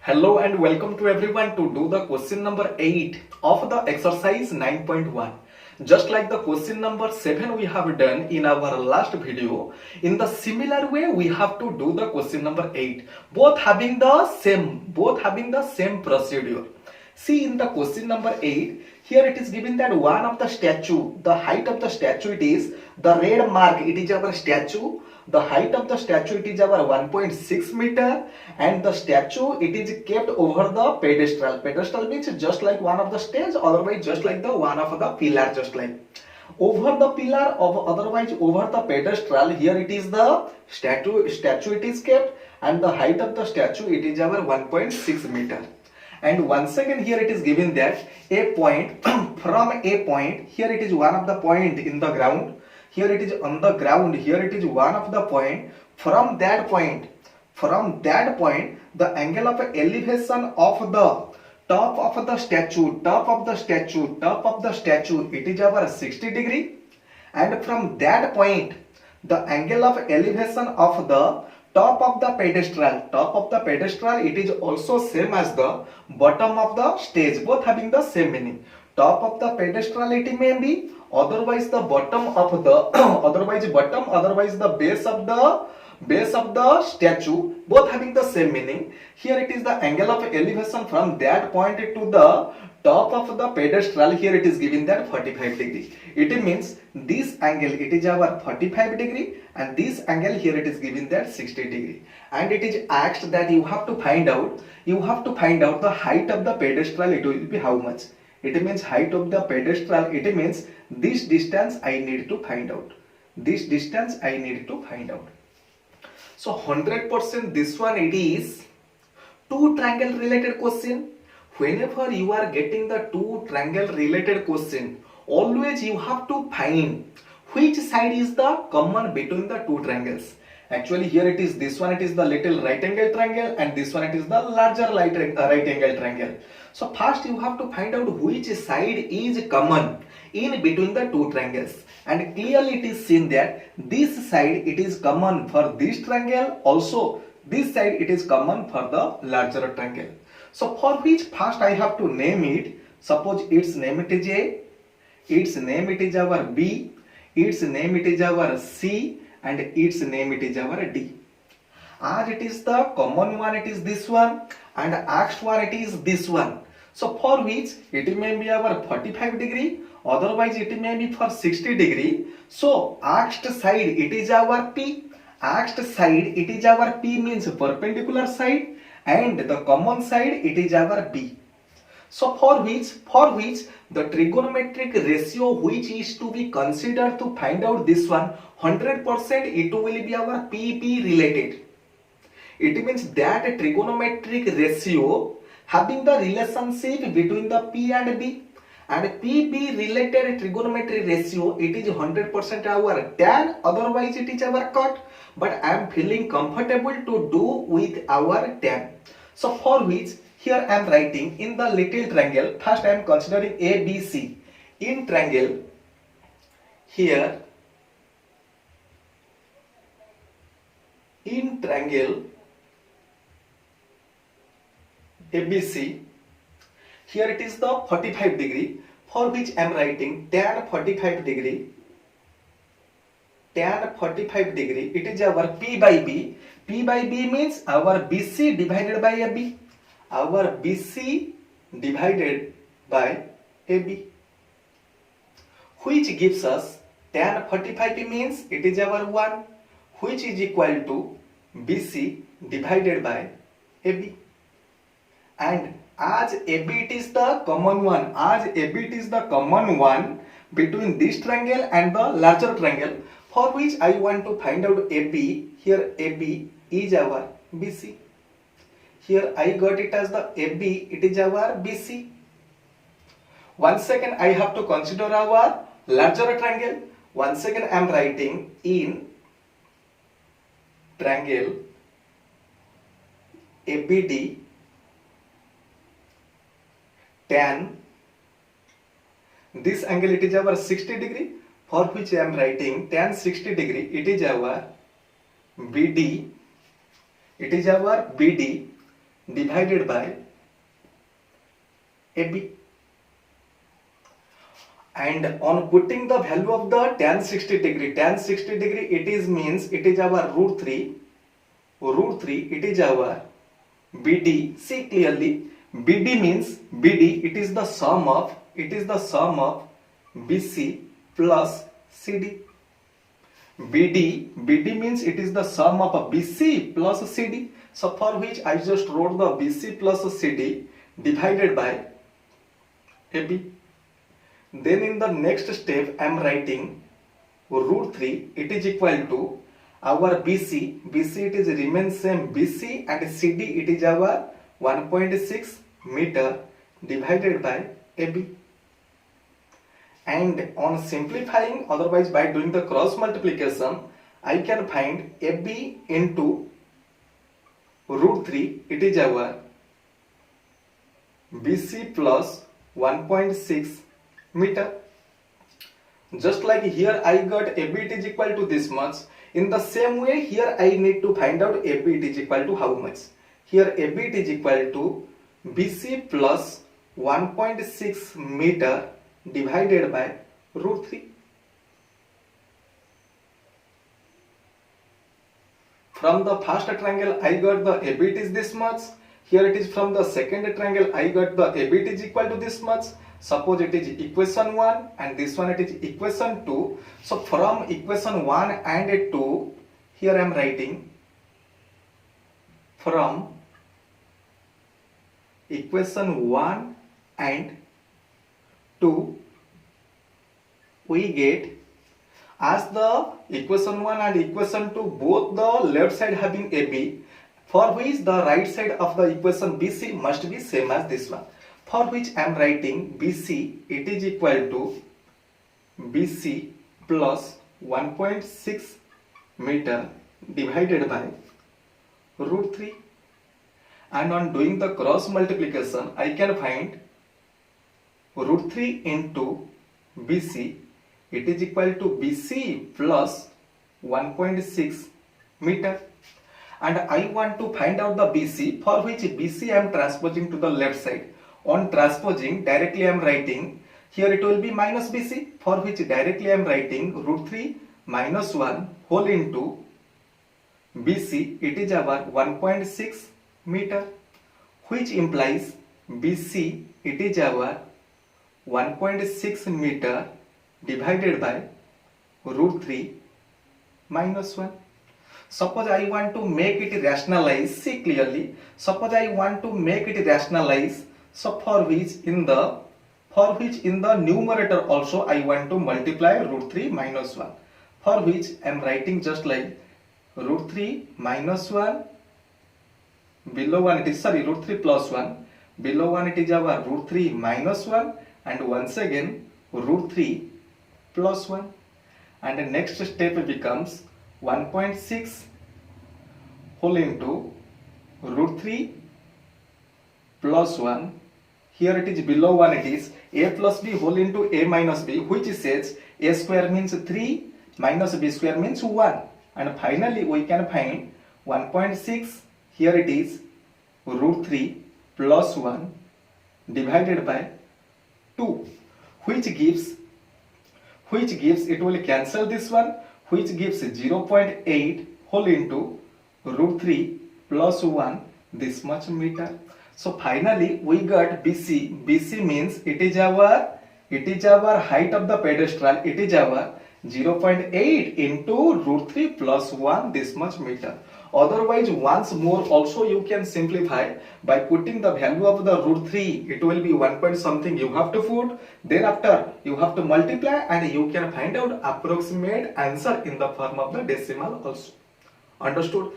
Hello and welcome to everyone to do the question number 8 of the exercise 9.1. Just like the question number 7 we have done in our last video, in the similar way we have to do the question number 8, both having the same procedure. See, in the question number 8, here it is given that one of the statue, the height of the statue, it is the red mark, it is our statue. The height of the statue, it is our 1.6 meter, and the statue, it is kept over the pedestal. Pedestal means just like one of the stage, otherwise just like the one of the pillar, just like over the pillar, of otherwise over the pedestal. Here it is the statue it is kept, and the height of the statue, it is our 1.6 meter. And once again here it is given that a point from a point, here it is one of the point in the ground, here it is on the ground, here it is one of the point. From that point, the angle of elevation of the top of the statue, it is our 60 degree. And from that point, the angle of elevation of the top of the pedestal, it is also same as the bottom of the stage, both having the same meaning. Top of the pedestal it may be, otherwise the bottom of the otherwise the base of the statue, both having the same meaning. Here it is the angle of elevation from that point to the top of the pedestal. Here it is given that 45 degree. It means this angle, it is our 45 degree, and this angle here it is given that 60 degree. And it is asked that you have to find out the height of the pedestal. It will be how much? It means height of the pedestal, it means this distance I need to find out. So 100% this one, it is two triangle related question. Whenever you are getting the two triangle related question, always you have to find which side is the common between the two triangles. Actually here it is, this one it is the little right angle triangle, and this one it is the larger right angle triangle. So first you have to find out which side is common in between the two triangles, and clearly it is seen that this side it is common for this triangle, also this side it is common for the larger triangle. So for which first I have to name it. Suppose its name it is A, its name it is our B, its name it is our C, and its name it is our D. As it is the common one, it is this one, and asked one it is this one. So for which it may be our 45 degree, otherwise it may be for 60 degree. So asked side it is our P. Means perpendicular side, and the common side it is our B. So for which the trigonometric ratio which is to be considered to find out this one, 100% it will be our PP related. It means that trigonometric ratio having the relationship between the P and B, and PB related trigonometry ratio, it is 100% our tan, otherwise it is our cot, but I am feeling comfortable to do with our tan. So for which here I am writing in the little triangle, first I am considering ABC. In triangle, here in triangle ABC, here it is the 45 degree, for which I am writing tan 45 degree. It is our P by B. P by B means our BC divided by AB. Which gives us tan 45 means it is our 1, which is equal to BC divided by AB. And as AB it is the common one, between this triangle and the larger triangle, for which I want to find out AB. Here AB is our BC. Here I got it as the AB, it is our BC. Once again I have to consider our larger triangle. Once again I am writing in triangle ABD, tan this angle it is our 60 degree, for which I am writing tan 60 degree, it is our BD, divided by AB. And on putting the value of the tan 60 degree, it is means it is our root 3, it is our BD. See clearly, BD means BD, it is the sum of BC plus CD. BD means it is the sum of BC plus CD. So for which I just wrote the BC plus CD divided by AB. Then in the next step I am writing root 3, it is equal to our BC it is remains same BC, and CD it is our 1.6 meter divided by AB. And on simplifying, otherwise by doing the cross multiplication, I can find AB into root 3, it is our BC plus 1.6 meter. Just like here I got AB it is equal to this much, in the same way here I need to find out AB it is equal to how much. Here AB it is equal to BC plus 1.6 meter divided by root 3. From the first triangle I got the AB it is this much. Here it is from the second triangle I got the AB it is equal to this much. Suppose it is equation 1 and this one it is equation 2. So from equation 1 and 2, here I am writing from equation 1 and 2 we get, as the equation 1 and equation 2 both the left side having AB, for which the right side of the equation BC must be same as this one. For which I am writing BC it is equal to BC plus 1.6 meter divided by root 3. And on doing the cross multiplication, I can find root 3 into BC, it is equal to BC plus 1.6 meter. And I want to find out the BC, for which BC I am transposing to the left side. On transposing, directly I am writing, here it will be minus BC, for which directly I am writing root 3 minus 1 whole into BC, it is our 1.6 meter, which implies BC, it is our 1.6 meter divided by root 3 minus 1. Suppose I want to make it rationalize, see clearly, suppose I want to make it rationalize, so for which in the numerator also I want to multiply root 3 minus 1, for which I am writing just like root 3 minus 1, below 1 it is root 3 plus 1, below 1 it is our root 3 minus 1, and once again root 3 plus 1, and the next step becomes 1.6 whole into root 3 plus 1. Here it is below 1 it is a plus b whole into a minus b, which says a square means 3 minus b square means 1. And finally we can find 1.6, here it is root 3 plus 1 divided by 2, which gives it will cancel this one, which gives 0.8 whole into root 3 plus 1 this much meter. So finally we got BC. BC means it is our height of the pedestal, it is our 0.8 into root 3 plus 1 this much meter. Otherwise once more also you can simplify by putting the value of the root 3, it will be 1 point something you have to put, thereafter you have to multiply, and you can find out approximate answer in the form of the decimal also. Understood?